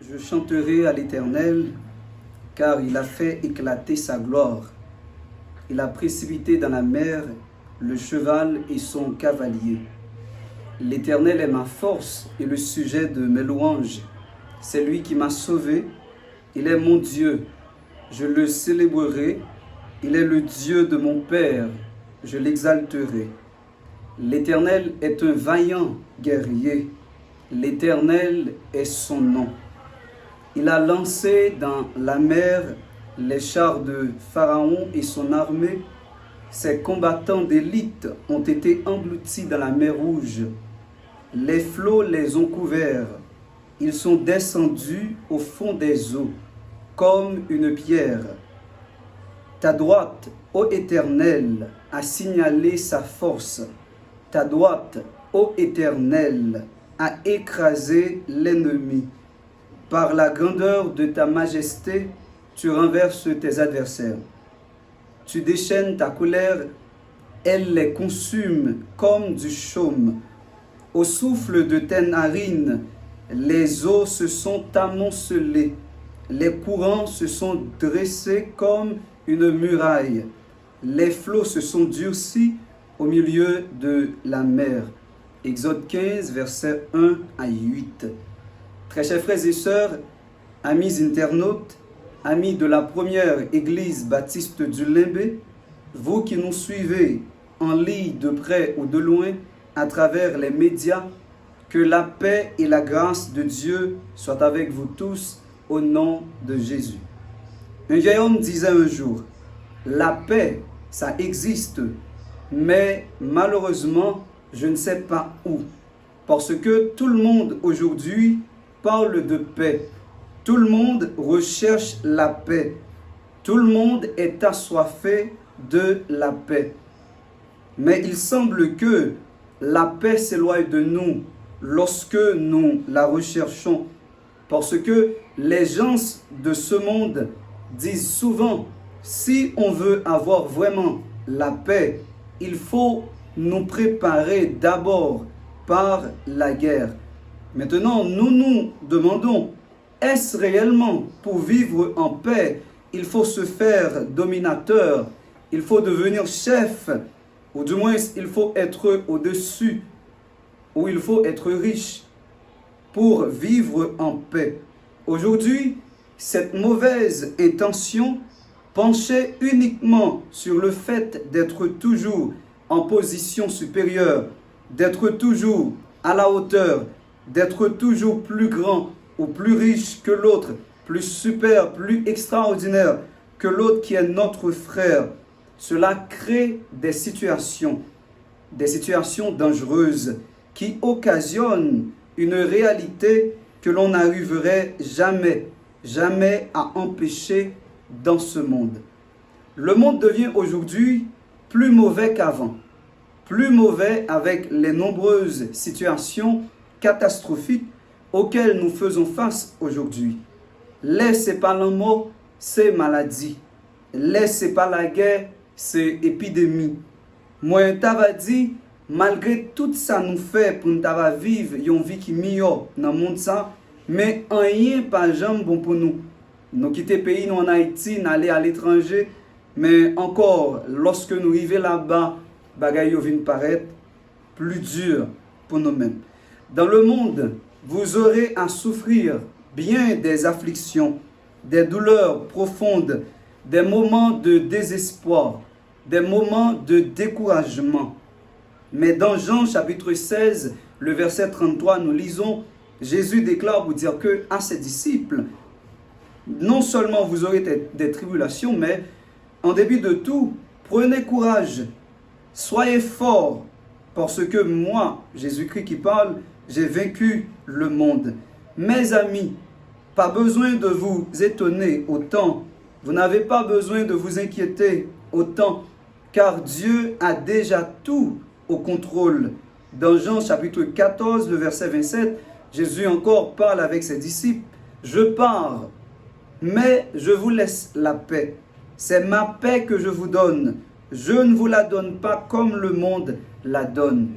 Je chanterai à l'Éternel, car il a fait éclater sa gloire. Il a précipité dans la mer le cheval et son cavalier. L'Éternel est ma force et le sujet de mes louanges. C'est lui qui m'a sauvé. Il est mon Dieu. Je le célébrerai. Il est le Dieu de mon Père. Je l'exalterai. L'Éternel est un vaillant guerrier. L'Éternel est son nom. Il a lancé dans la mer les chars de Pharaon et son armée. Ses combattants d'élite ont été engloutis dans la mer Rouge. Les flots les ont couverts. Ils sont descendus au fond des eaux, comme une pierre. Ta droite, ô Éternel, a signalé sa force. Ta droite, ô Éternel, a écrasé l'ennemi. Par la grandeur de ta majesté, tu renverses tes adversaires. Tu déchaînes ta colère, elle les consume comme du chaume. Au souffle de tes narines, les eaux se sont amoncelées. Les courants se sont dressés comme une muraille. Les flots se sont durcis au milieu de la mer. Exode 15, versets 1 à 8. Très chers frères et sœurs, amis internautes, amis de la première église baptiste du Limbé, vous qui nous suivez en ligne de près ou de loin à travers les médias, que la paix et la grâce de Dieu soient avec vous tous au nom de Jésus. Un vieil homme disait un jour, la paix, ça existe, mais malheureusement, je ne sais pas où. Parce que tout le monde aujourd'hui parle de paix. Tout le monde recherche la paix. Tout le monde est assoiffé de la paix. Mais il semble que la paix s'éloigne de nous lorsque nous la recherchons. Parce que les gens de ce monde disent souvent, si on veut avoir vraiment la paix, il faut nous préparer d'abord par la guerre. Maintenant, nous nous demandons, est-ce réellement pour vivre en paix, il faut se faire dominateur, il faut devenir chef, ou du moins il faut être au-dessus, ou il faut être riche pour vivre en paix. Aujourd'hui, cette mauvaise intention penchait uniquement sur le fait d'être toujours en position supérieure, d'être toujours à la hauteur, d'être toujours plus grand ou plus riche que l'autre, plus super, plus extraordinaire que l'autre qui est notre frère. Cela crée des situations dangereuses qui occasionnent une réalité que l'on n'arriverait jamais à empêcher dans ce monde. Le monde devient aujourd'hui plus mauvais qu'avant, plus mauvais avec les nombreuses situations catastrophiques auxquelles nous faisons face aujourd'hui. C'est pas le mot, c'est maladie. C'est pas la guerre, c'est épidémie. Moi, t'avais dit, malgré tout ça nous fait pour nous vivre une vie qui est meilleure dans le monde, mais rien pas jamais bon pour nous. Nous quitter le pays, nous en Haïti, nous aller à l'étranger, mais encore, lorsque nous arrivons là-bas, bagaille vient paraître plus dur pour nous-mêmes. Dans le monde, vous aurez à souffrir bien des afflictions, des douleurs profondes, des moments de désespoir, des moments de découragement. Mais dans Jean chapitre 16, le verset 33, nous lisons, Jésus déclare pour dire que à ses disciples, non seulement vous aurez des tribulations, mais en dépit de tout, prenez courage, soyez forts, parce que moi, Jésus-Christ qui parle, j'ai vaincu le monde. Mes amis, pas besoin de vous étonner autant, vous n'avez pas besoin de vous inquiéter autant, car Dieu a déjà tout au contrôle. Dans Jean chapitre 14, le verset 27, Jésus encore parle avec ses disciples. Je pars, mais je vous laisse la paix. C'est ma paix que je vous donne. Je ne vous la donne pas comme le monde la donne.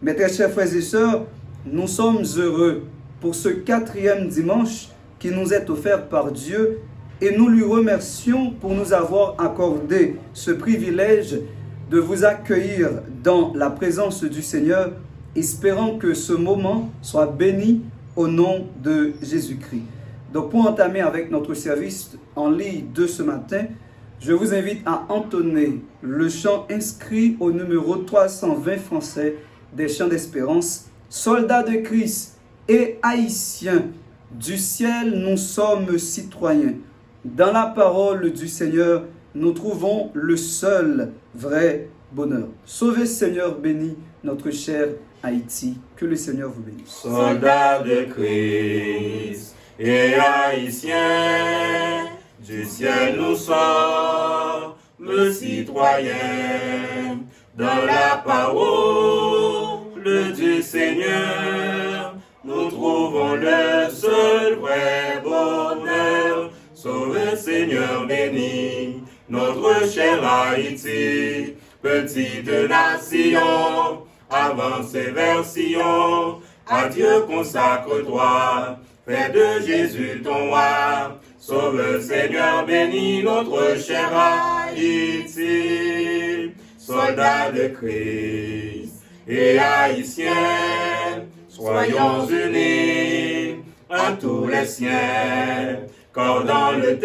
Mes très chers frères et sœurs, nous sommes heureux pour ce 4e dimanche qui nous est offert par Dieu et nous lui remercions pour nous avoir accordé ce privilège de vous accueillir dans la présence du Seigneur, espérant que ce moment soit béni au nom de Jésus-Christ. Donc pour entamer avec notre service en ligne de ce matin, je vous invite à entonner le chant inscrit au numéro 320 français des chants d'espérance, soldats de Christ et haïtiens, du ciel nous sommes citoyens. Dans la parole du Seigneur, nous trouvons le seul vrai bonheur. Sauvez Seigneur, béni notre cher Haïti. Que le Seigneur vous bénisse. Soldats de Christ et haïtiens, du ciel nous sommes citoyens. Dans la parole du Seigneur, nous trouvons le seul vrai bonheur. Sauve Seigneur, béni notre cher Haïti, petite nation, avance vers Sion, à Dieu consacre-toi, fais de Jésus ton roi. Sauve Seigneur, béni notre cher Haïti, soldats de Christ et haïtiens, soyons unis à tous les siens, car dans le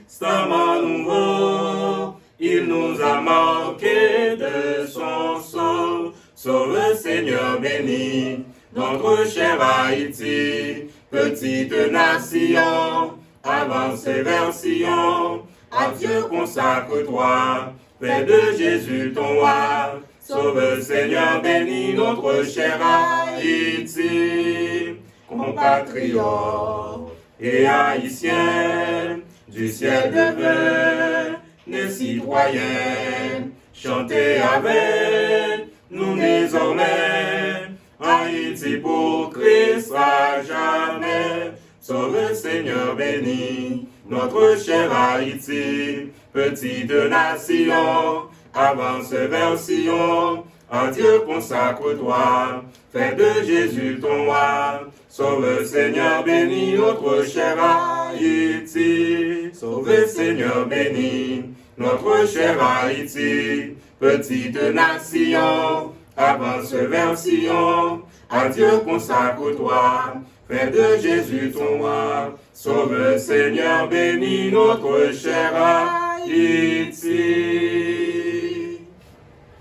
Testament nouveau, il nous a manqué de son sceau. Sauve Seigneur, béni notre cher Haïti, petite nation, avance vers Sion, à Dieu consacre-toi, fais de Jésus ton roi. Sauve Seigneur, béni notre cher Haïti, compatriotes et haïtiens, du ciel devenez citoyens, chantez avec nous désormais, Haïti pour Christ à jamais. Sauve Seigneur, béni notre cher Haïti, petite nation, avance vers Sion, à Dieu consacre-toi, fais de Jésus ton roi. Sauve Seigneur, béni notre cher Haïti, sauve Seigneur, béni notre cher Haïti, petite nation, avance vers Sion, à Dieu consacre-toi, fais de Jésus ton roi. Sauve Seigneur, béni notre cher Haïti.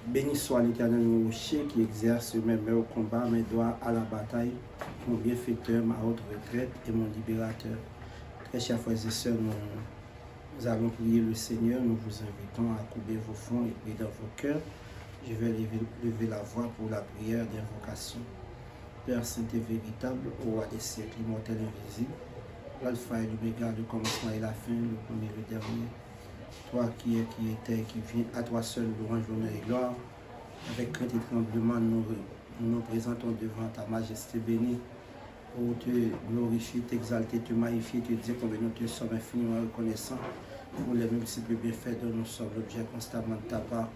Béni soit l'Éternel, mon rocher, qui exerce mes mains au combat, mes doigts à la bataille, mon bienfaiteur, ma haute retraite et mon libérateur. Très chers frères et sœurs, nous allons prier le Seigneur. Nous vous invitons à couper vos fronts et prier dans vos cœurs. Je vais lever la voix pour la prière d'invocation. Père saint et véritable, au roi des siècles, immortel invisible, l'alpha et l'oméga, le commencement et la fin, le premier et le dernier. Toi qui es, qui étais, qui viens, à toi seul, louange, honneur et gloire. Avec crainte et tremblement, nous nous présentons devant ta majesté bénie pour te glorifier, t'exalter, te magnifier, te dire combien nous te sommes infiniment reconnaissants pour les multiples bienfaits dont nous sommes l'objet constamment de ta part.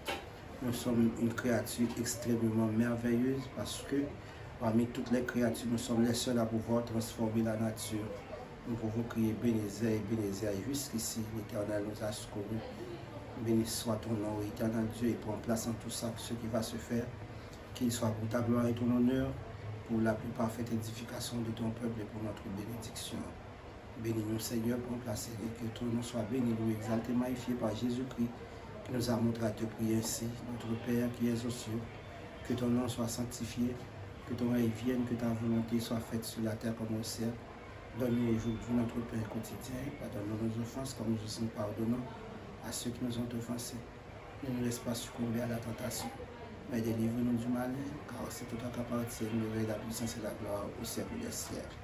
Nous sommes une créature extrêmement merveilleuse parce que parmi toutes les créatures, nous sommes les seuls à pouvoir transformer la nature. Nous pouvons crier Bénézé et Bénézé jusqu'ici. L'Éternel nous a secourus. Béni soit ton nom, Éternel Dieu, et prends place en tout ça, ce qui va se faire. Qu'il soit pour ta gloire et ton honneur, pour la plus parfaite édification de ton peuple et pour notre bénédiction. Bénis-nous, Seigneur, prends place et que ton nom soit béni, loué, exalté, magnifié par Jésus-Christ, qui nous a montré à te prier ainsi, notre Père qui es aux cieux. Que ton nom soit sanctifié, que ton règne vienne, que ta volonté soit faite sur la terre comme au ciel. Donne-nous aujourd'hui notre pain quotidien, pardonne-nous nos offenses comme nous aussi nous pardonnons à ceux qui nous ont offensés. Ne nous laisse pas succomber à la tentation, mais délivre-nous du mal, car c'est tout à qu'appartient la puissance et la gloire au siècle des siècles.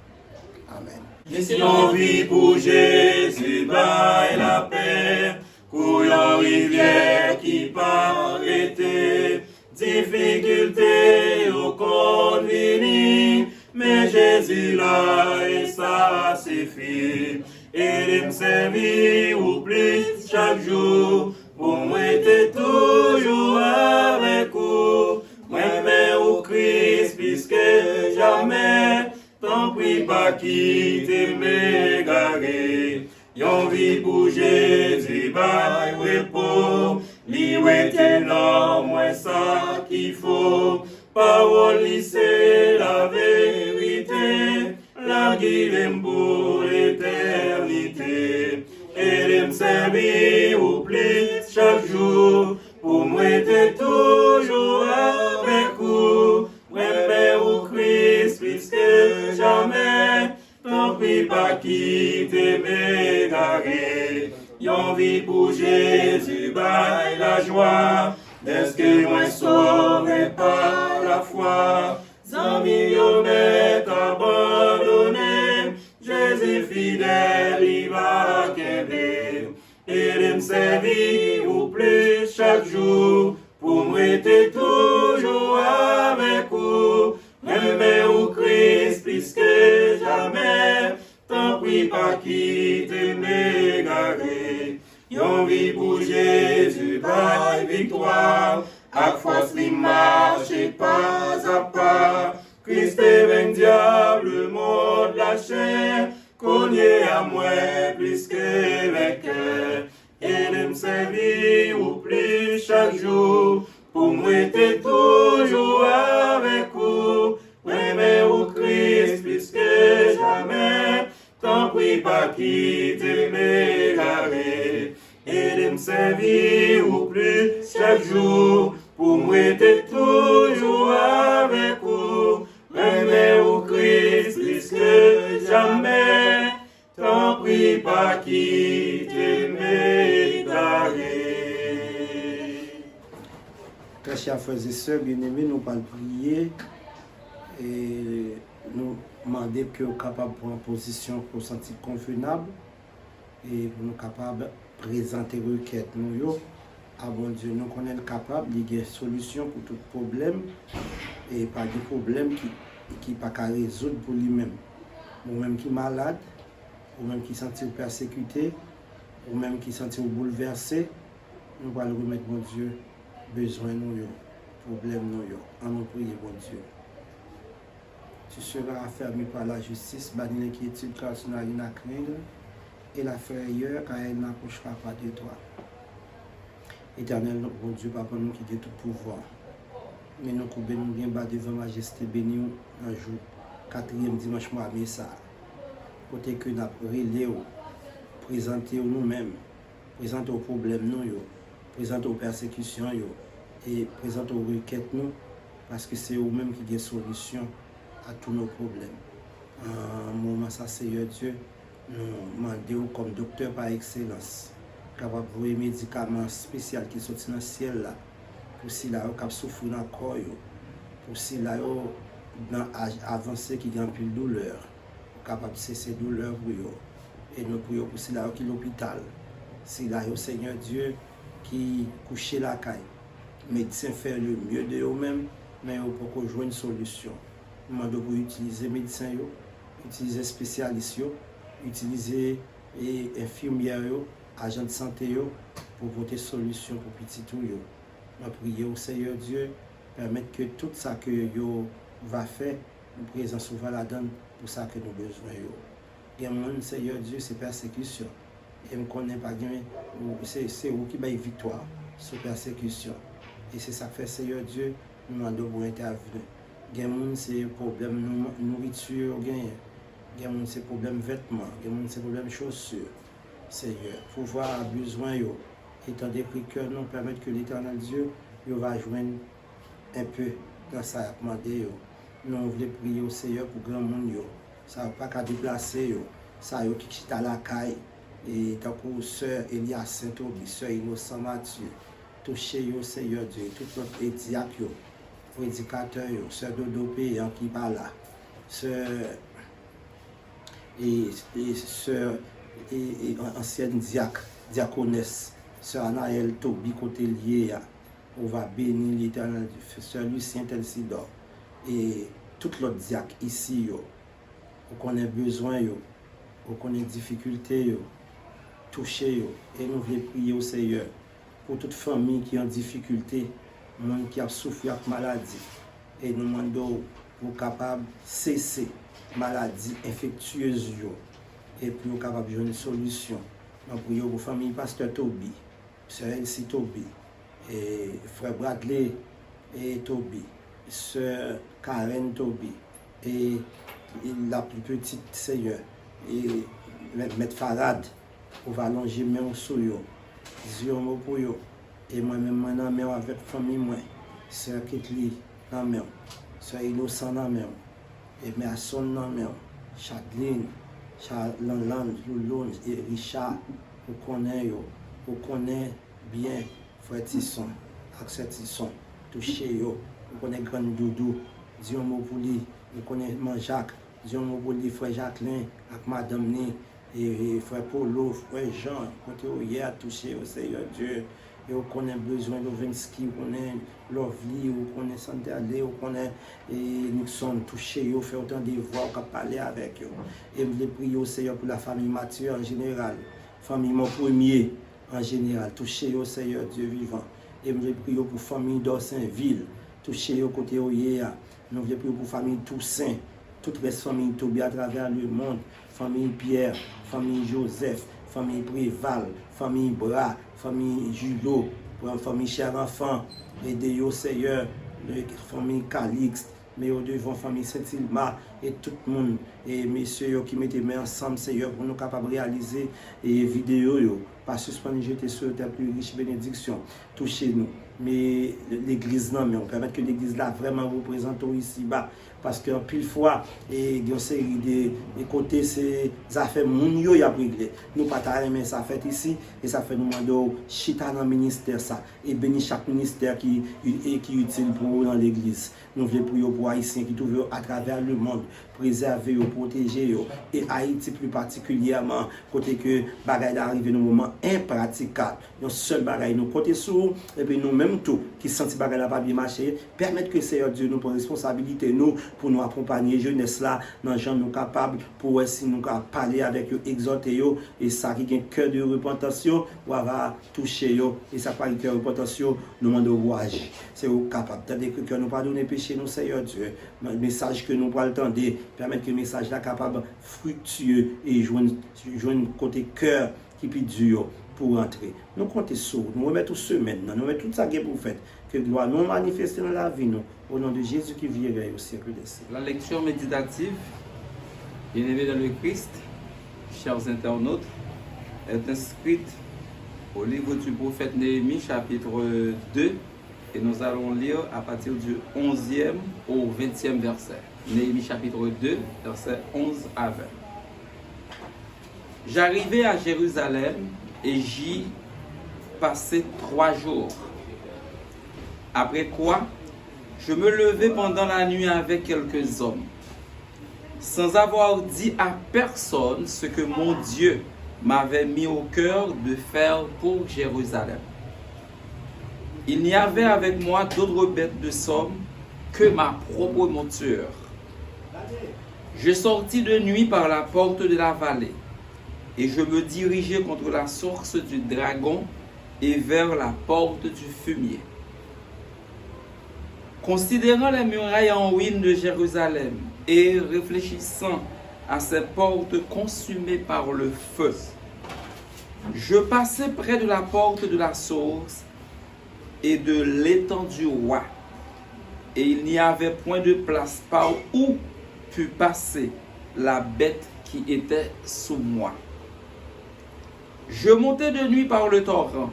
Amen. Et si on vit pour Jésus, baille la paix, couillant rivière qui part arrêter, difficulté au conveni, mais Jésus là et ça suffit. Et me servir ou plus chaque jour, pour moi t'es toujours avec vous. Moi mais au Christ puisque jamais, tant pis pas pas quitter m'égarer. Yon vie pour Jésus, by repos. Li wete nan moi ça qu'il faut. Parole li c'est la vérité. La guide pour l'éternité. Et me servir au plus chaque jour. Pour moi t'es toujours avec vous. Mais au Christ plus que jamais. Tant pis pas quitter m'égarer. Yon vie pour Jésus, by la joie. Est-ce que moi sauvé par la foi? Zami yo m'est abandonné. Jésus fidèle, il va qu'aimer. Et me servir au plus chaque jour. Pour moi t'es toujours avec vous. Mais au Christ plus que jamais. Tant pis pas quitter m'égarer. Yon vie pour Jésus, by victoire. À force li marche pas à pas. Christ est vaincu diable, le monde la chair. Cogné à moi plus que vainqueur. Et de me servir au plus chaque jour. Pour moi t'es toujours avec vous. Mais au Christ plus que jamais. Tant pis pas quitter m'égarer. Et de me servir au plus chaque jour. Pour moi t'es toujours avec vous. Mais au Christ plus que jamais. Tant pis pas quitter m'égarer. Très chers frères et sœurs bien-aimés, nous allons prier et nous demander que nous soyons capables de prendre une position pour sentir convenable et pour nous capables de présenter requête nous à bon Dieu. Nous sommes capables de trouver une solution pour tout problème et pas des problèmes qui ne sont pas résoudre pour lui-même. Ou même qui est malade, ou même qui sentit persécuté, ou même qui sentit bouleversé, nous allons remettre mon Dieu besoin nous, problème nous, en nous prier mon Dieu. Tu seras affermi par la justice, banni l'inquiétude car tu n'as rien à craindre, et la frayeur car elle n'approchera pas de toi. Éternel, mon Dieu, Papa, nous qui avons tout pouvoir. Mais nous qui nous bien bas devant majesté béni un jour, 4e dimanche mois, mais ça. Côté que nous avons relé, présenter nous-mêmes, présenter aux problèmes nous, présenter aux persécutions et présenter aux requêtes nous, parce que c'est eux-mêmes qui ont des solutions à tous nos problèmes. En moment ça, Seigneur Dieu, nous demandons comme docteur par excellence, capable de voir médicaments spéciaux qui sont dans le ciel là, pour si là, qui souffrent dans le corps, pour si là, dans l'âge avancé qui a un peu de douleur, capable de cesser la douleur pour eux. Et nous prions pour si là, qui est l'hôpital, si là, Seigneur Dieu, qui couche la caille, médecins font le mieux de eux-mêmes, mais ils pour jouer une solution. Nous demandons pour utiliser les médecins, utiliser les spécialistes, utiliser les infirmières, agents de santé, pour voter solution pour petit tout. Nous prions au Seigneur Dieu, permettre que tout ça que vous va faire, nous présent souvent la donne pour ça que nous avons besoin. Et mon Seigneur Dieu, c'est persécution. Et je ne connais pas, c'est vous qui avez victoire sur persécution. Et c'est ça que fait Seigneur Dieu, nous demandons pour intervenir. Il y a des gens c'est problème nourriture, il y a des gens c'est problème vêtements, il y a des gens c'est problème chaussures. Seigneur, pouvoir besoin étant des que nous permettre que l'Éternel Dieu va joindre un peu dans sa demandé. Nous voulons prier au Seigneur pour grand monde. Ça ne va pas qu'à déplacer. Ça qui quitte à la caille. Et tant que sœur Elias Saint-Obi, sœur Innocent Mathieu, toucher au Seigneur Dieu, tout notre diacre, prédicateur, sœur Dodopé qui parle là, sœur et sœur et ancienne diaconesse, sœur Anaël Tobi côté lié, on va bénir l'Éternel, sœur Lucien Telsidor et tout l'autre diacre ici, on connaît besoin, on connaît difficulté, toucher, et nous voulons prier au Seigneur pour toute famille qui est en difficulté, monde qui a souffert de maladie, et nous demandons pour capable cesser maladies infectieuses et puis vous capable de une solution. Donc pour la famille pasteur Toby, sœur Elsie Toby, et frère Bradley et Toby, sœur Karen Toby, et la plus petite sœur, et Maître Farad, on va allonger mes sous yo, Ziomo pour yo, et moi-même, moi, avec la famille, moi, sœur Kitli, la main, sœur Innocent, la main, et Merson, la main, Chadeline, Charles Loulon et Richard, vous connaissez bien frère Tisson, Axel Tisson, touché yo, vous connaissez Grand Doudou, Dion Mopouli, vous connaissez Jacques, Dion Mopouli, frère Jacqueline, avec Madame Ni, et frère Polo, frère Jean, quand vous hier touché au Seigneur Dieu, et vous connaissez besoin de Levinsky, vous connaissez Lovely, vous connaissez Santé-Allé, vous connaissez Nixon, touché, vous faites autant de voix, vous parler avec eux. Et vous priez au Seigneur pour la famille Mathieu en général, famille mon premier en général, touché au Seigneur Dieu vivant. Et vous priez pour la famille d'Orsainville, touché au côté où il y a. Nous voulons prier pour la famille Toussaint, toutes les familles Tobi à travers le monde, famille Pierre, famille Joseph, famille Préval, famille Bras, famille Julot, famille Cher Enfant, aidez au Seigneur, famille Calixte, mais au devant famille Saint-Ilma et tout le monde, et messieurs qui mettent mains ensemble, Seigneur, pour nous capables de réaliser et vidéo, pas suspendre jeter sur ta plus riche bénédiction, touchez-nous. Mais l'église, non, mais on permet que l'église là vraiment représente ici-bas. Parce qu'en pile fois, il y a une série de côtés, ces affaires mounio y a réglé. Nous pas mais ça fait ici, et ça fait nous demander chita dans le ministère ça, et bénir chaque ministère qui est utile pour dans l'église. Nous voulons prier pour Haïtiens qui trouvent à travers le monde, préserver, protéger, et Haïti plus particulièrement, côté que bagaille arrive dans un moment impraticable. Nos seul bagaille, nous côté sous, et puis nous-mêmes tout, qui sentent bagaille n'a pas bien marché, permettre que Seigneur Dieu nous prenne responsabilité, nous, pour nous accompagner jeunesse là dans gens nous capables pour si nous parler avec eux, exhorter eux, et ça qui a un cœur de repentance ou va toucher eux, et ça pas un cœur de repentance nous demande agir. C'est capable tandis que nous pardonner péché nous Seigneur Dieu, le message que nous pourrons entendre permettre que le message là capable fructueux et joindre côté cœur qui peut dur pour entrer. Nous comptons sur nous remettons semaine, nous remettons tout ça qui est pour faire, que gloire nous manifester dans la vie nous, au nom de Jésus qui vient au siècle des siècles. La lecture méditative, bien-aimés dans le Christ, chers internautes, est inscrite au livre du prophète Néhémie, chapitre 2, et nous allons lire à partir du 11e au 20e verset. Néhémie, chapitre 2, versets 11 à 20. J'arrivai à Jérusalem et j'y passai 3 jours. Après quoi, je me levai pendant la nuit avec quelques hommes, sans avoir dit à personne ce que mon Dieu m'avait mis au cœur de faire pour Jérusalem. Il n'y avait avec moi d'autres bêtes de somme que ma propre monture. Je sortis de nuit par la porte de la vallée, et je me dirigeai contre la source du dragon et vers la porte du fumier. Considérant les murailles en ruine de Jérusalem et réfléchissant à ces portes consumées par le feu, je passai près de la porte de la source et de l'étang du roi, et il n'y avait point de place par où put passer la bête qui était sous moi. Je montai de nuit par le torrent,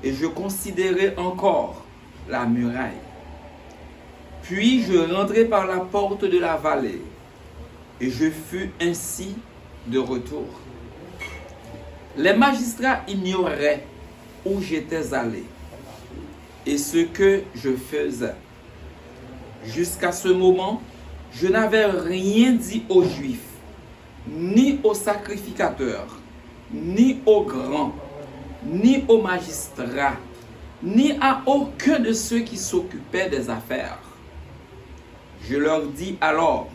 et je considérai encore la muraille. Puis je rentrai par la porte de la vallée, et je fus ainsi de retour. Les magistrats ignoraient où j'étais allé, et ce que je faisais. Jusqu'à ce moment, je n'avais rien dit aux Juifs, ni aux sacrificateurs, ni aux grands, ni aux magistrats, ni à aucun de ceux qui s'occupaient des affaires. Je leur dis alors,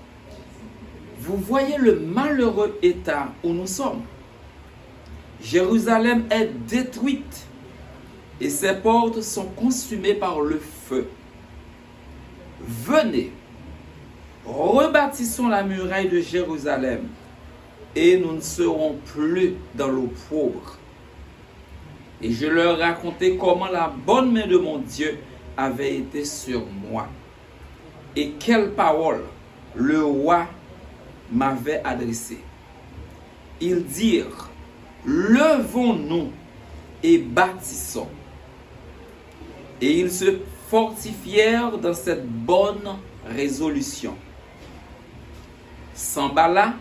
vous voyez le malheureux état où nous sommes. Jérusalem est détruite et ses portes sont consumées par le feu. Venez, rebâtissons la muraille de Jérusalem et nous ne serons plus dans l'opprobre. Et je leur racontai comment la bonne main de mon Dieu avait été sur moi et quelles paroles le roi m'avait adressées. Ils dirent, levons-nous et bâtissons. Et ils se fortifièrent dans cette bonne résolution. Sambala,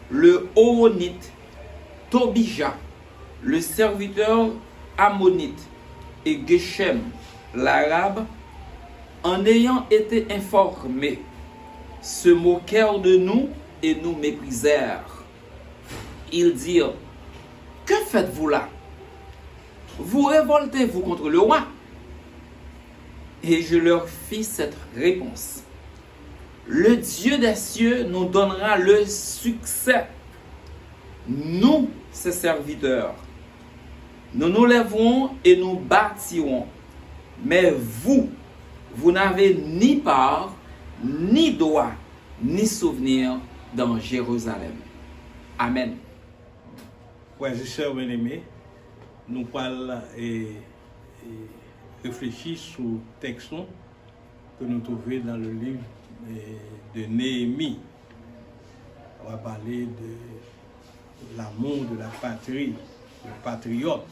le Horonite, Tobija, le serviteur ammonite, et Geshem, l'arabe, en ayant été informés, se moquèrent de nous et nous méprisèrent. Ils dirent, que faites-vous là? Vous révoltez-vous contre le roi? Et je leur fis cette réponse. Le Dieu des cieux nous donnera le succès. Nous, ses serviteurs, nous nous lèverons et nous bâtirons. Mais vous, vous n'avez ni part, ni droit, ni souvenir dans Jérusalem. Amen. Frères et sœurs bien-aimés, nous parlons et réfléchissons sur le texte que nous trouvons dans le livre de Néhémie. On va parler de l'amour de la patrie, le patriote.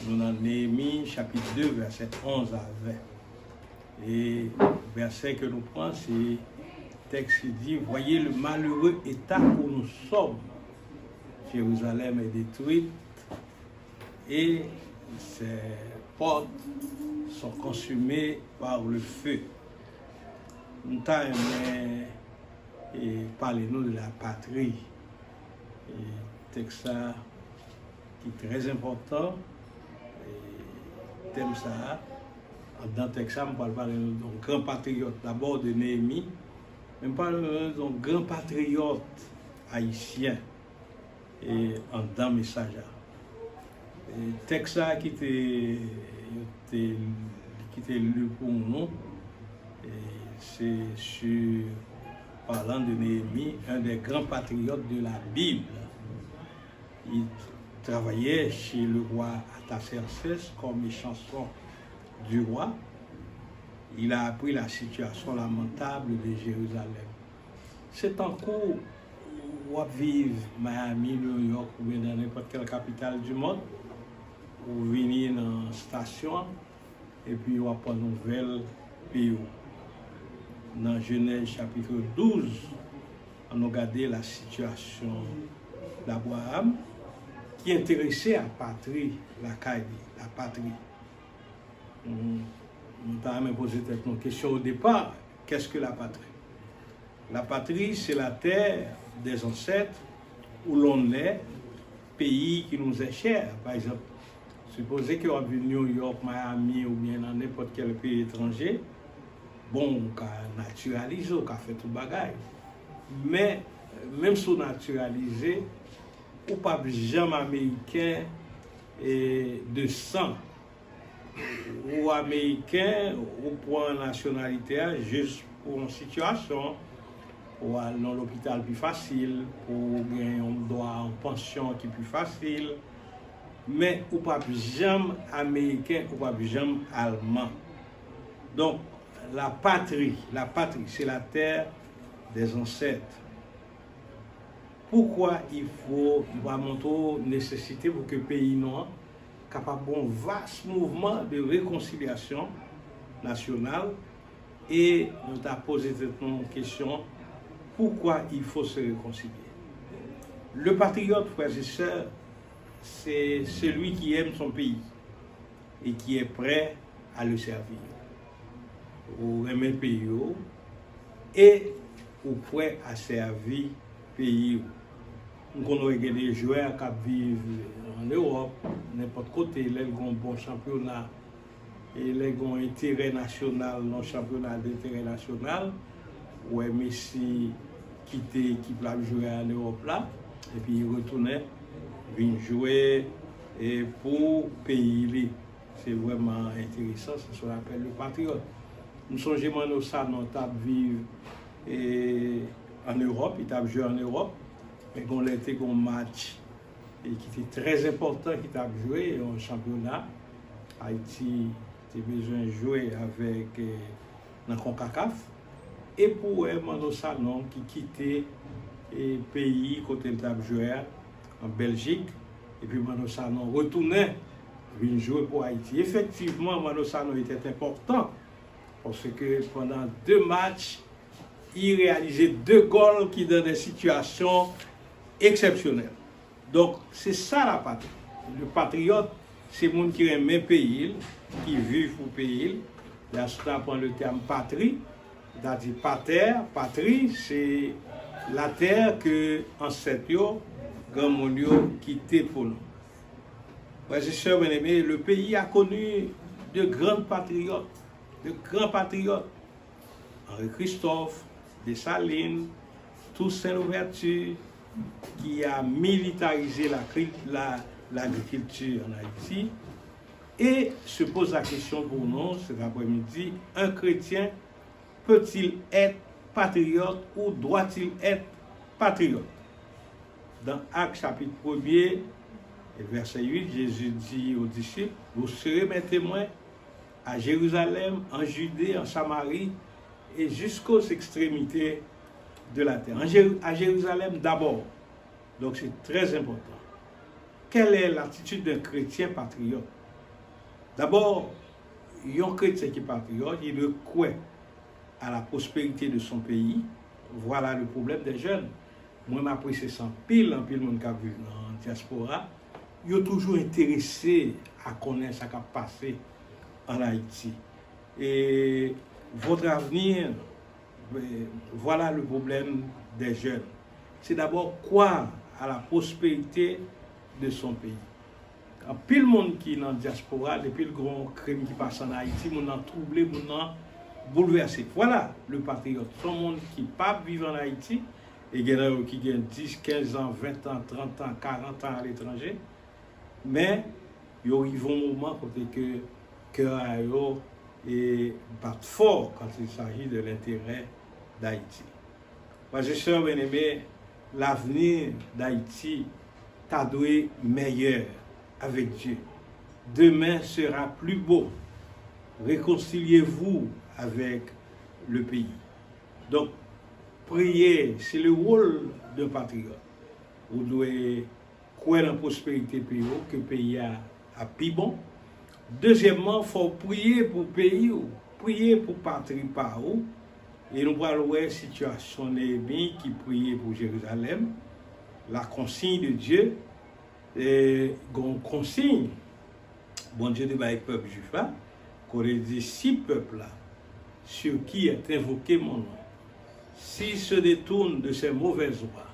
Nous dans Néhémie chapitre 2, verset 11 à 20. Et le verset que nous prenons, c'est le texte qui dit, voyez le malheureux état où nous sommes. Jérusalem est détruite et ses portes sont consumées par le feu. Nous avons parlé de la patrie. Et texte ça qui est très important. Et thème ça, dans le texte ça, on parle d'un grand patriote d'abord de Néhémie, mais on parle d'un grand patriote haïtien et en dans message. Le texte ça qui était lu pour nous, c'est sur parlant de Néhémie, un des grands patriotes de la Bible. Il travaillait chez le roi Artaxerxès comme échanson du roi. Il a appris la situation lamentable de Jérusalem. C'est en cours où vivre Miami, New York ou bien dans n'importe quelle capitale du monde, ou venir dans la station et puis on va prendre une nouvelle pays. Dans Genèse chapitre 12, on a regardé la situation d'Abraham qui est intéressé à la patrie, la patrie. Nous avons posé une question au départ, qu'est-ce que la patrie? La patrie, c'est la terre des ancêtres où l'on est, pays qui nous est cher. Par exemple, supposez qu'on a vu New York, Miami ou bien dans n'importe quel pays étranger, bon, on a naturalisé, on a fait tout le bagage. Mais, même si on a naturalisé, ou pas jamais américain de sang, ou américain, ou pour une nationalité, juste pour une situation, pour aller dans l'hôpital plus facile, pour gagner un droit en pension qui est plus facile, mais ou pas jamais américain, ou pas jamais allemand. Donc, la patrie, c'est la terre des ancêtres. Pourquoi il va montrer nécessité pour que le pays non capable d'un vaste mouvement de réconciliation nationale et nous avons posé une question, pourquoi il faut se réconcilier? Le patriote, frères et sœurs, c'est celui qui aime son pays et qui est prêt à le servir. Ou aimer le pays et ou prêt à servir le pays. Nous connaissons des joueurs qui vivent en Europe, n'importe côté, ils ont un bon championnat et ils ont un intérêt national, un championnat d'intérêt national. Ouais, Messi quittait l'équipe là, jouer en Europe là, et puis il retournait, vient jouer et pour pays. C'est vraiment intéressant, c'est ce qu'on appelle le patriote. Nous songeons à ça, nous vivre et en Europe, il a joué en Europe, mais on a été un match et qui était très important, qui a joué en championnat. Haïti a besoin de jouer avec la CONCACAF. Et pour Mano Salon qui quittait le pays côté le table joueur en Belgique, et puis Mano Salon retournait venir jouer pour Haïti. Effectivement, Mano Salon était important parce que pendant 2 matchs, il réalisait 2 goals qui dans des situations exceptionnelles. Donc, c'est ça la patrie. Le patriote, c'est le monde qui aime le pays, qui vit pour le pays. Là, je prend le terme patrie. C'est-à-dire patrie, c'est la terre que ancêtres, grand monde quitté pour nous. Frères et sœurs bien-aimés, le pays a connu de grands patriotes, Henri Christophe, Dessalines, Toussaint Louverture, qui a militarisé l'agriculture en Haïti. Et se pose la question pour nous, cet après-midi, un chrétien peut-il être patriote ou doit-il être patriote? Dans Actes chapitre 1er, verset 8, Jésus dit aux disciples, vous serez mes témoins à Jérusalem, en Judée, en Samarie et jusqu'aux extrémités de la terre. À Jérusalem d'abord. Donc c'est très important. Quelle est l'attitude d'un chrétien patriote? D'abord, un chrétien qui est patriote, il le croit à la prospérité de son pays. Voilà le problème des jeunes. Moi, m'apprécie ça en pile monde qui a vu en diaspora. Ils sont toujours intéressés à connaître ce qui a passé en Haïti. Et votre avenir, voilà le problème des jeunes. C'est d'abord croire à la prospérité de son pays. En pile monde qui est dans la diaspora, depuis le grand crime qui passe en Haïti, on a troublé, on a bouleversé. Voilà le patriote. Son monde qui pas vivre en Haïti, et qui gagne 10, 15 ans, 20 ans, 30 ans, 40 ans à l'étranger. Mais ils arrivent un moment côté que cœur et battent fort quand il s'agit de l'intérêt d'Haïti. Moi, je suis bien aimé, l'avenir d'Haïti t'a doué meilleur avec Dieu. Demain sera plus beau. Réconciliez-vous avec le pays. Donc, prier, c'est le rôle d'un patriote. Vous devez croire dans la prospérité du pays, que le pays a plus bon. Deuxièmement, il faut prier pour le pays, prier pour la patrie par où. Et nous voyons la situation Néhémie qui priait pour Jérusalem, la consigne de Dieu, et une consigne, bon Dieu de le peuple juif là, qu'on dit si peuple là, sur qui est invoqué mon nom, s'il se détourne de ses mauvaises voies,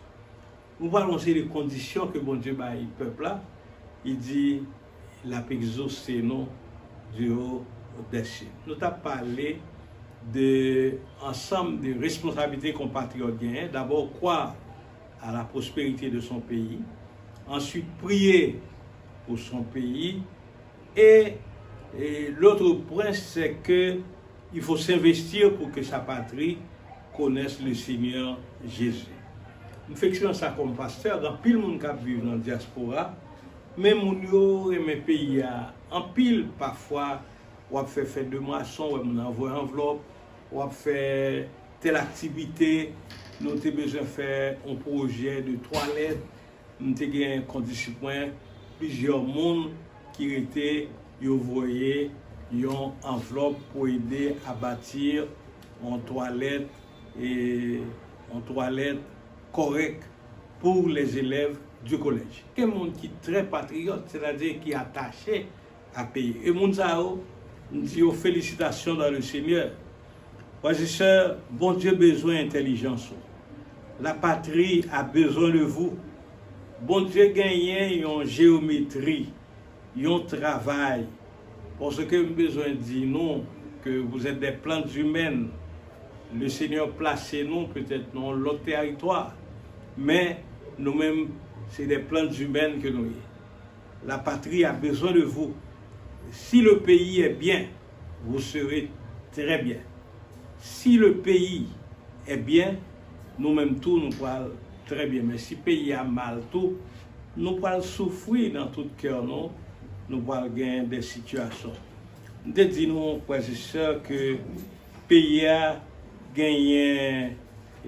nous voyons les conditions que bon Dieu a le peuple là, il dit, il a exaucé nous du haut des cieux. Nous avons parlé de ensemble de responsabilités qu'on patriote gagne. D'abord, croire à la prospérité de son pays. Ensuite, prier pour son pays. Et l'autre point, c'est qu'il faut s'investir pour que sa patrie connaisse le Seigneur Jésus. Nous faisons ça comme pasteur, dans pile monde qui vit dans la diaspora, même nous et mes pays, en pile parfois, on fait fête de moisson, on envoie une enveloppe, on fait telle activité, nous avons besoin de faire un projet de toilette, nous avons une condition, plusieurs monde qui étaient, ils voyaient une enveloppe pour aider à bâtir une toilette et une toilette correcte pour les élèves du collège. Quel monde qui est très patriote, c'est-à-dire qui est attaché à payer. Et mon Zao, nous disons félicitations dans le Seigneur. Frères et sœurs, bon Dieu a besoin d'intelligence. La patrie a besoin de vous. Bon Dieu gagne en géométrie, en travail. Parce que nous avons besoin de dire non, que vous êtes des plantes humaines. Le Seigneur placez nous peut-être dans l'autre territoire. Mais nous-mêmes, c'est des plantes humaines que nous sommes. La patrie a besoin de vous. Si le pays est bien, vous serez très bien. Si le pays eh bien, nous-mêmes tout, nous parlons très bien. Mais si le pays a mal tout, nous parlons souffrir dans tout cœur, nous parlons gagner des situations. Nous disons, frères et sœurs, que le pays a gagné,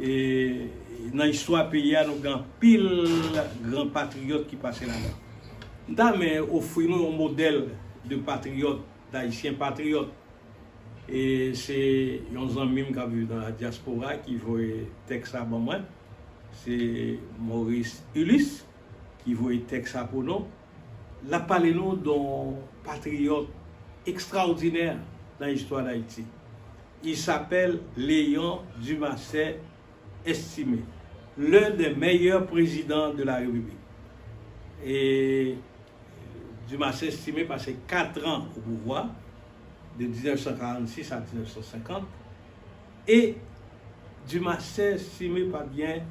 et dans l'histoire du pays, nous avons pile grands patriotes qui passaient là-bas. Nous avons offert un modèle de patriotes, d'haïtiens patriotes. Et c'est un ami qui a vu dans la diaspora qui voit texte à moi. C'est Maurice Ulysse qui voit texte à pour nous. La parlé nous d'un patriote extraordinaire dans l'histoire d'Haïti. Il s'appelle Léon Dumassé Estimé, l'un des meilleurs présidents de la République. Et Dumassé Estimé passé 4 ans au pouvoir, de 1946 à 1950. Et Dumassé Estimé pas bien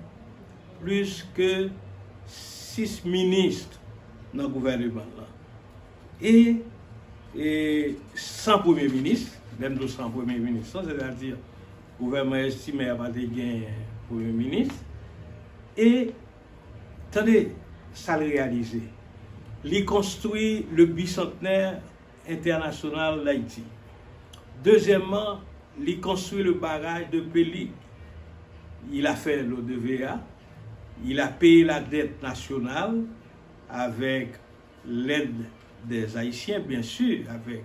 plus que 6 ministres dans le gouvernement. Et sans premier ministre, même sans premier ministre, c'est-à-dire le gouvernement estimé n'a pas de gain premier ministre. Et, attendez, ça le réaliser. Il construit le bicentenaire international d'Haïti. Deuxièmement, il construit le barrage de Péli. Il a fait l'ODVA. Il a payé la dette nationale avec l'aide des Haïtiens, bien sûr, avec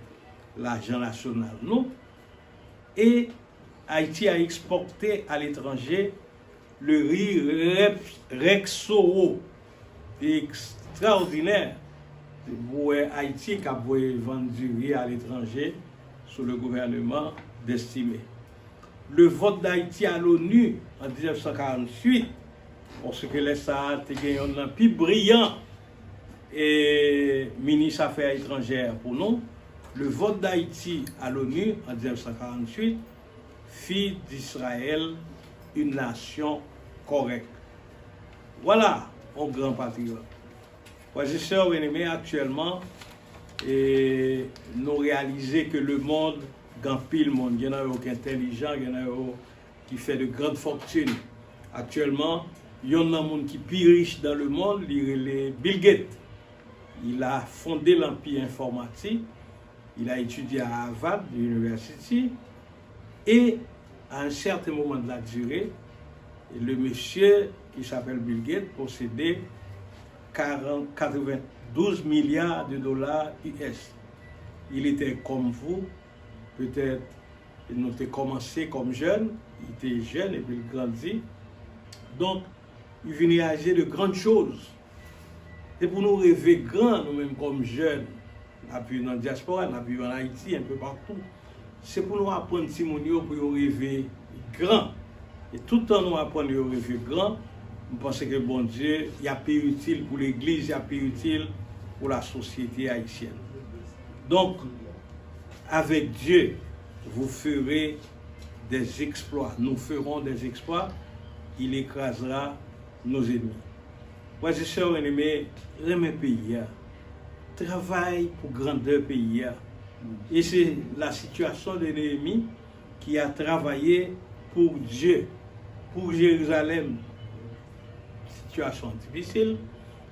l'argent national, non. Et Haïti a exporté à l'étranger le riz Rexoro, extraordinaire. Haïti qui a vendu du riz à l'étranger sous le gouvernement d'Estimé. Le vote d'Haïti à l'ONU en 1948, parce que les Sahara étaient un plus brillant et ministre des Affaires étrangères pour nous, le vote d'Haïti à l'ONU en 1948 fit d'Israël une nation correcte. Voilà un grand patriote. Frères et sœurs bien-aimés, actuellement, et nous réalisons que le monde gagne pile monde. Il y en a qui est intelligent, il y en a qui fait de grandes fortunes. Actuellement, il y en a monde qui est plus riche dans le monde, il est Bill Gates. Il a fondé l'empire informatique, il a étudié à Harvard University, et à un certain moment de la durée, le monsieur qui s'appelle Bill Gates possédait 92 milliards de dollars US. Il était comme vous, peut-être il nous a commencé comme jeune, il était jeune et puis il grandit. Donc, il venait agir de grandes choses. Et pour nous rêver grand, nous-mêmes comme jeunes, on a pu dans la diaspora, on a pu en Haïti, un peu partout. C'est pour nous apprendre Simonio pour rêver grand. Et tout le temps nous apprendre à rêver grand, nous pensons que bon Dieu, il y a plus utile pour l'Église, il y a plus utile pour la société haïtienne. Donc, avec Dieu, vous ferez des exploits. Nous ferons des exploits. Il écrasera nos ennemis. Moi, je suis aimé, aimer pays, travail pour grandeur pays. Et c'est la situation de Néhémie qui a travaillé pour Dieu, pour Jérusalem. Situation difficile.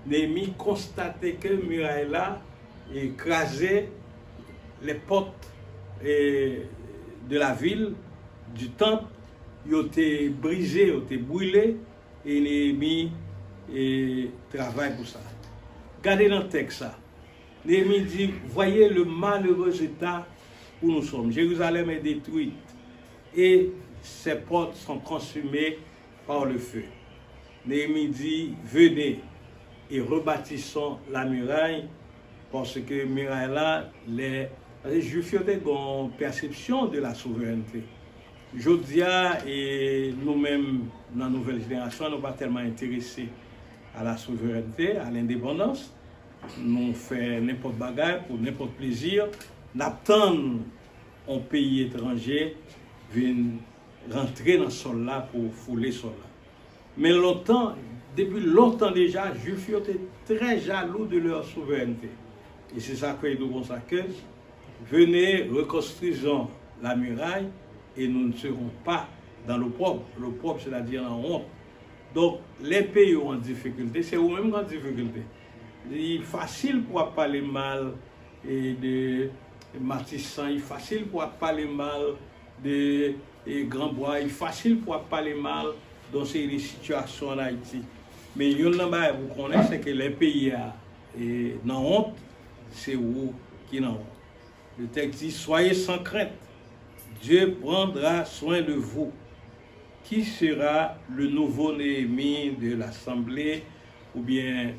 Néhémie constatait que Muraïla écrasait les portes de la ville, du temple. Ils ont été brisés, ils ont été brûlés, et Néhémie travaille pour ça. Regardez dans le texte ça. Néhémie dit, voyez le malheureux état où nous sommes. Jérusalem est détruite et ses portes sont consumées par le feu. Néhémie dit, venez et rebâtissons la muraille, parce que muraille là, les Juifs ont une perception de la souveraineté. Jodia et nous-mêmes, dans la nouvelle génération, nous ne sommes pas tellement intéressés à la souveraineté, à l'indépendance. Nous faisons n'importe bagarre pour n'importe plaisir. Nous attendons un pays étranger vienne rentrer dans ce sol là pour fouler ce sol là. Mais longtemps, depuis longtemps déjà, les Juifs étaient très jaloux de leur souveraineté. Et c'est ça que nous avons que venez, reconstruisons la muraille et nous ne serons pas dans l'opprobre. L'opprobre, c'est-à-dire en honte. Donc, les pays en difficulté, c'est eux-mêmes en difficulté. Il est facile pour parler mal de Matissan, il est facile pour parler mal de Grand Bois, il est facile pour parler mal dans ces situations en Haïti. Mais il y a vous connaissez que les pays dans honte, c'est vous qui n'ont honte. Le texte dit, soyez sans crainte, Dieu prendra soin de vous. Qui sera le nouveau Néhémie de l'Assemblée ou bien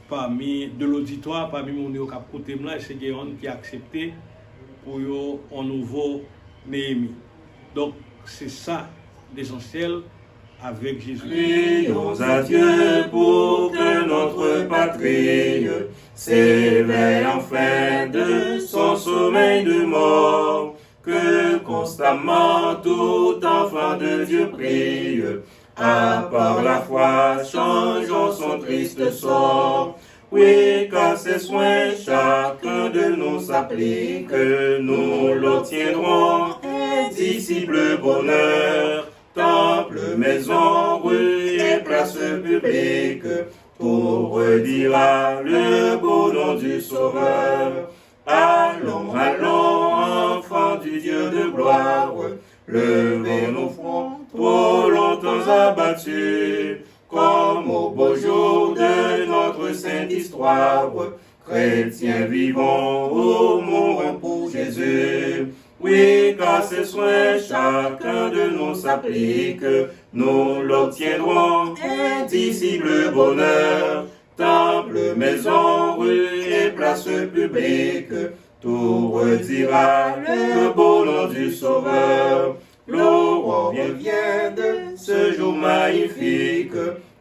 de l'auditoire parmi mon néo-cap-côté là, c'est Guéon qui a accepté pour un nouveau Néhémie. Donc, c'est ça l'essentiel avec Jésus. Prions à Dieu pour que notre patrie s'éveille enfin de son sommeil de mort, que constamment tout enfant de Dieu prie, à part la foi, changeons son triste sort. Oui, car ses soins, chacun de nous s'applique, nous l'obtiendrons, indicible bonheur. Temple, maison, rue et place publique, tout redira le beau nom du Sauveur. Allons, allons, enfants du Dieu de gloire, levez nos fronts, trop longtemps abattus, comme au beau jour de notre sainte histoire. Chrétiens vivants, au mourons pour Jésus. Oui, car ses soins, chacun de nous s'applique, nous l'obtiendrons, indicible bonheur. Temple, maison, rue et place publique, tout redira le beau nom du Sauveur. L'aurore vient de ce jour magnifique,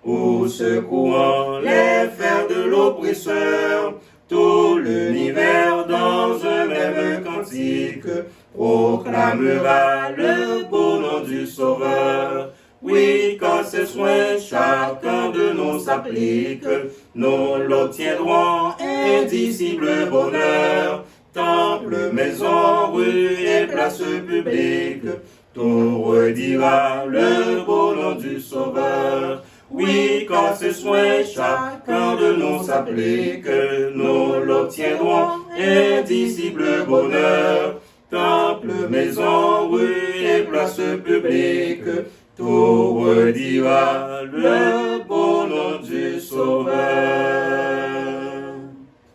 où secouant les fers de l'oppresseur, tout l'univers dans un même cantique proclamera le beau nom du Sauveur. Oui, car ses soins, chacun de nous s'applique, nous l'obtiendrons, indicible bonheur. Temple, maison, rue et place publique, tout redira le beau nom du Sauveur. Oui, car ses soins, chacun de nous s'applique, nous l'obtiendrons, indicible bonheur. Temple, maison, rue et place publique, tout redira le beau nom du Sauveur.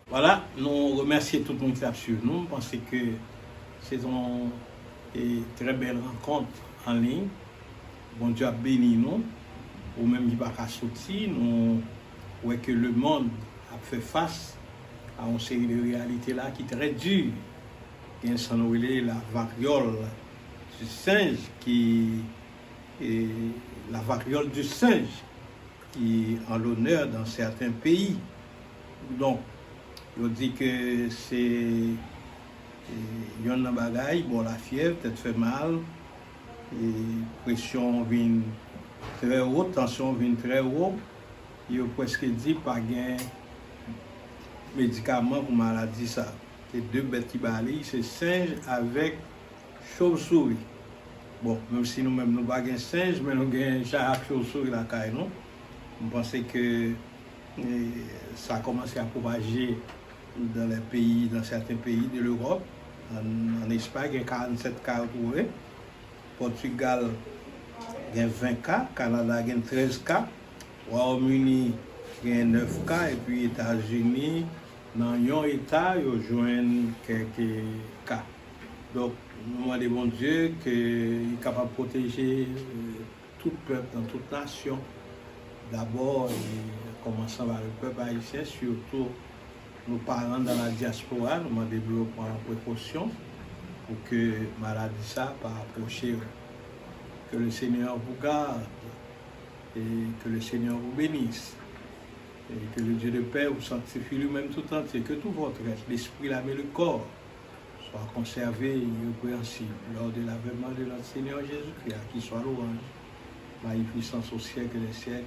Voilà, nous remercions tout le monde qui a suivi nous. Je pense que c'est une très belle rencontre en ligne. Bon Dieu a béni nous. Ou même il va sortir, nous voyons que le monde a fait face à une série de réalités là qui est très dure. Il y a la variole du singe la variole du singe qui est en l'honneur dans certains pays. Donc, je dis que c'est une bagaille, bon la fièvre, peut-être fait mal, et pression vient très haute, tension vient très haute, il a presque dit pas gain médicaments pour maladie ça. C'est deux bêtes qui balayent, c'est singe avec chauve-souris. Bon, même si nous-mêmes nous pas gain singe, mais nous gain chat avec chauve-souris la caille non. Je pense que ça a commencé à propager dans certains pays de l'Europe. En Espagne, il y a 47 cas retrouvés. Portugal, il y a 20 cas. Canada, il y a 13 cas. Royaume-Uni, il y a 9 cas. Et puis, États-Unis, dans un État, ils ont quelques cas. Donc, nous demandons bon Dieu qu'il est capable de protéger tout peuple, dans toute nation. D'abord, commençant par le peuple haïtien, surtout nos parents dans la diaspora, nous demandons de prendre précaution pour que la maladie ça pas approcher. Que le Seigneur vous garde et que le Seigneur vous bénisse. Et que le Dieu de paix vous sanctifie lui-même tout entier. Que tout votre être, l'esprit, l'âme et le corps soient conservés et irrépréhensibles lors de l'avènement de notre Seigneur Jésus-Christ, qui soit louange, magnificence au siècle des siècles.